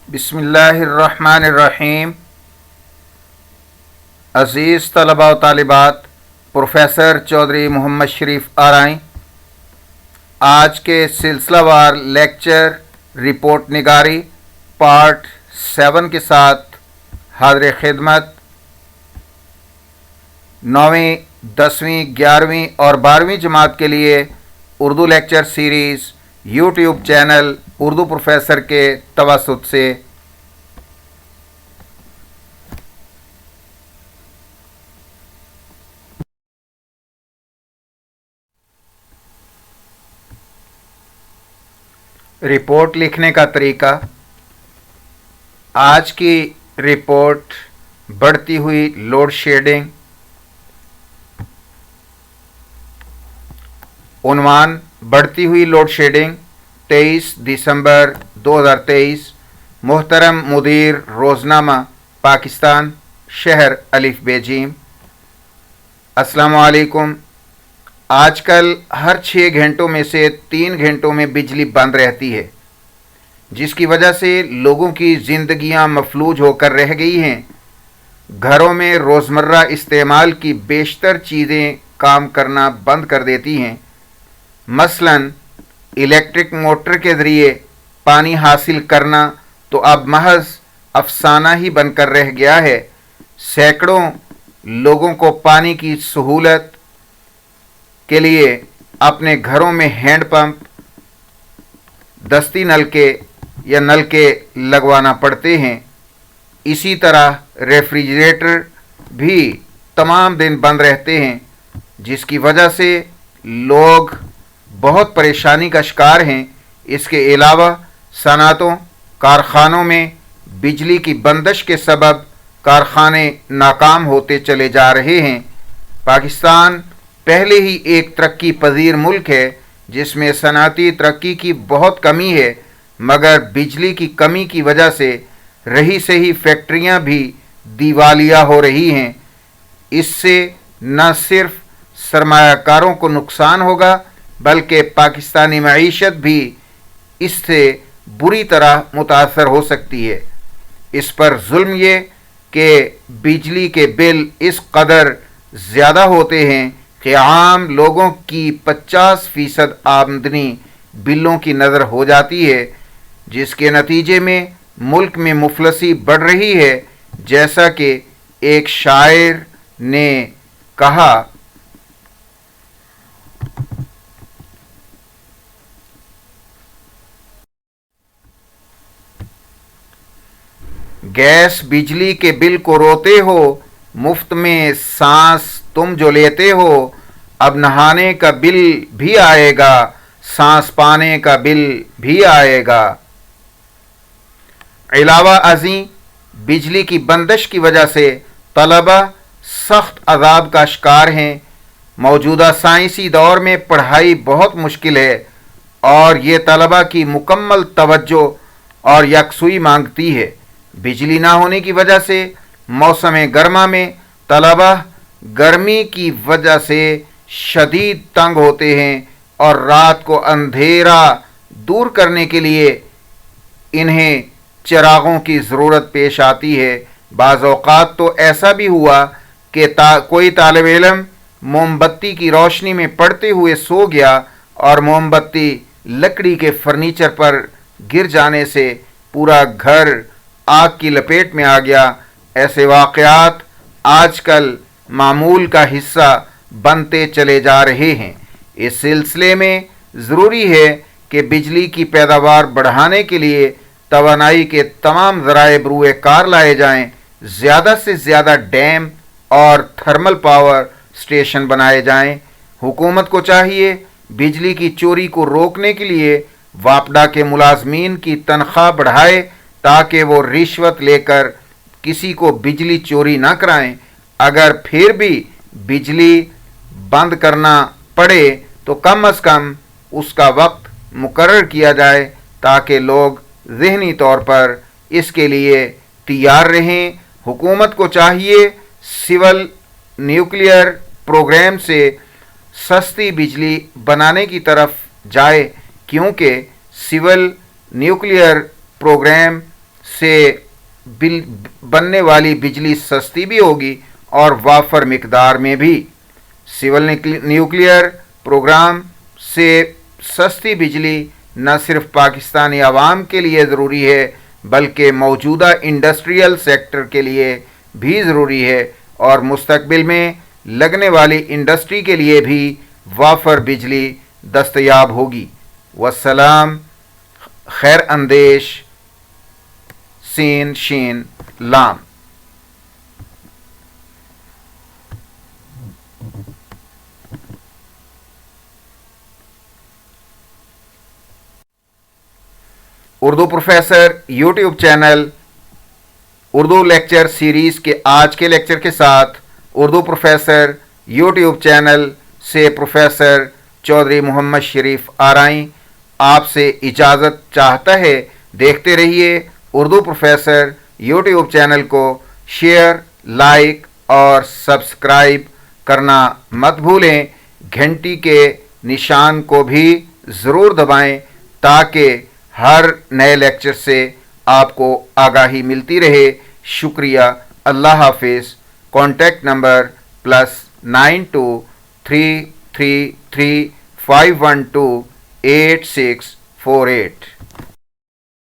بسم اللہ الرحمن الرحیم۔ عزیز طلباء و طالبات، پروفیسر چودھری محمد شریف آرائیں آج کے سلسلہ وار لیکچر رپورٹ نگاری پارٹ 7 کے ساتھ حاضر خدمت 9ویں 10ویں 11ویں اور 12ویں جماعت کے لیے Urdu lecture series YouTube channel Urdu professor کے توسط سے رپورٹ لکھنے کا طریقہ۔ آج کی رپورٹ بڑھتی ہوئی لوڈ شیڈنگ، عنوان بڑھتی ہوئی لوڈ شیڈنگ 23 دسمبر 2023۔ محترم مدیر روزنامہ پاکستان، شہر الف بے جیم۔ السلام علیکم۔ آج کل ہر 6 گھنٹوں میں سے 3 گھنٹوں میں بجلی بند رہتی ہے، جس کی وجہ سے لوگوں کی زندگیاں مفلوج ہو کر رہ گئی ہیں۔ گھروں میں روزمرہ استعمال کی بیشتر چیزیں کام کرنا بند کر دیتی ہیں۔ مثلاً الیکٹرک موٹر کے ذریعے پانی حاصل کرنا تو اب محض افسانہ ہی بن کر رہ گیا ہے۔ سینکڑوں لوگوں کو پانی کی سہولت کے لیے اپنے گھروں میں ہینڈ پمپ، دستی نلکے یا نلکے لگوانا پڑتے ہیں۔ اسی طرح ریفریجریٹر بھی تمام دن بند رہتے ہیں، جس کی وجہ سے لوگ بہت پریشانی کا شکار ہیں۔ اس کے علاوہ صنعتوں، کارخانوں میں بجلی کی بندش کے سبب کارخانے ناکام ہوتے چلے جا رہے ہیں۔ پاکستان پہلے ہی ایک ترقی پذیر ملک ہے جس میں صنعتی ترقی کی بہت کمی ہے، مگر بجلی کی کمی کی وجہ سے رہی سہی فیکٹریاں بھی دیوالیہ ہو رہی ہیں۔ اس سے نہ صرف سرمایہ کاروں کو نقصان ہوگا بلکہ پاکستانی معیشت بھی اس سے بری طرح متاثر ہو سکتی ہے۔ اس پر ظلم یہ کہ بجلی کے بل اس قدر زیادہ ہوتے ہیں کہ عام لوگوں کی 50% آمدنی بلوں کی نظر ہو جاتی ہے، جس کے نتیجے میں ملک میں مفلسی بڑھ رہی ہے۔ جیسا کہ ایک شاعر نے کہا، گیس بجلی کے بل کو روتے ہو، مفت میں سانس تم جو لیتے ہو، اب نہانے کا بل بھی آئے گا، سانس پانے کا بل بھی آئے گا۔ علاوہ ازیں بجلی کی بندش کی وجہ سے طلبہ سخت عذاب کا شکار ہیں۔ موجودہ سائنسی دور میں پڑھائی بہت مشکل ہے اور یہ طلبہ کی مکمل توجہ اور یکسوئی مانگتی ہے۔ بجلی نہ ہونے کی وجہ سے موسم گرما میں طلبہ گرمی کی وجہ سے شدید تنگ ہوتے ہیں اور رات کو اندھیرا دور کرنے کے لیے انہیں چراغوں کی ضرورت پیش آتی ہے۔ بعض اوقات تو ایسا بھی ہوا کہ کوئی طالب علم موم بتی کی روشنی میں پڑھتے ہوئے سو گیا اور موم بتی لکڑی کے فرنیچر پر گر جانے سے پورا گھر آگ کی لپیٹ میں آ گیا۔ ایسے واقعات آج کل معمول کا حصہ بنتے چلے جا رہے ہیں۔ اس سلسلے میں ضروری ہے کہ بجلی کی پیداوار بڑھانے کے لیے توانائی کے تمام ذرائع بروئے کار لائے جائیں، زیادہ سے زیادہ ڈیم اور تھرمل پاور اسٹیشن بنائے جائیں۔ حکومت کو چاہیے بجلی کی چوری کو روکنے کے لیے واپڈا کے ملازمین کی تنخواہ بڑھائے تاکہ وہ رشوت لے کر کسی کو بجلی چوری نہ کرائیں۔ اگر پھر بھی بجلی بند کرنا پڑے تو کم از کم اس کا وقت مقرر کیا جائے تاکہ لوگ ذہنی طور پر اس کے لیے تیار رہیں۔ حکومت کو چاہیے سول نیوکلیئر پروگرام سے سستی بجلی بنانے کی طرف جائے، کیونکہ سول نیوکلیئر پروگرام سے بننے والی بجلی سستی بھی ہوگی اور وافر مقدار میں بھی۔ سول نیوکلیئر پروگرام سے سستی بجلی نہ صرف پاکستانی عوام کے لیے ضروری ہے بلکہ موجودہ انڈسٹریل سیکٹر کے لیے بھی ضروری ہے اور مستقبل میں لگنے والی انڈسٹری کے لیے بھی وافر بجلی دستیاب ہوگی۔ والسلام، خیر اندیش، سین شین لام۔ Urdu professor YouTube channel Urdu lecture series کے آج کے لیکچر کے ساتھ اردو پروفیسر یوٹیوب چینل سے پروفیسر چودھری محمد شریف آرائیں آپ سے اجازت چاہتا ہے۔ دیکھتے رہیے اردو پروفیسر یوٹیوب چینل کو، شیئر، لائک اور سبسکرائب کرنا مت بھولیں۔ گھنٹی کے نشان کو بھی ضرور دبائیں تاکہ ہر نئے لیکچر سے آپ کو آگاہی ملتی رہے۔ شکریہ، اللہ حافظ۔ Contact number +923335128648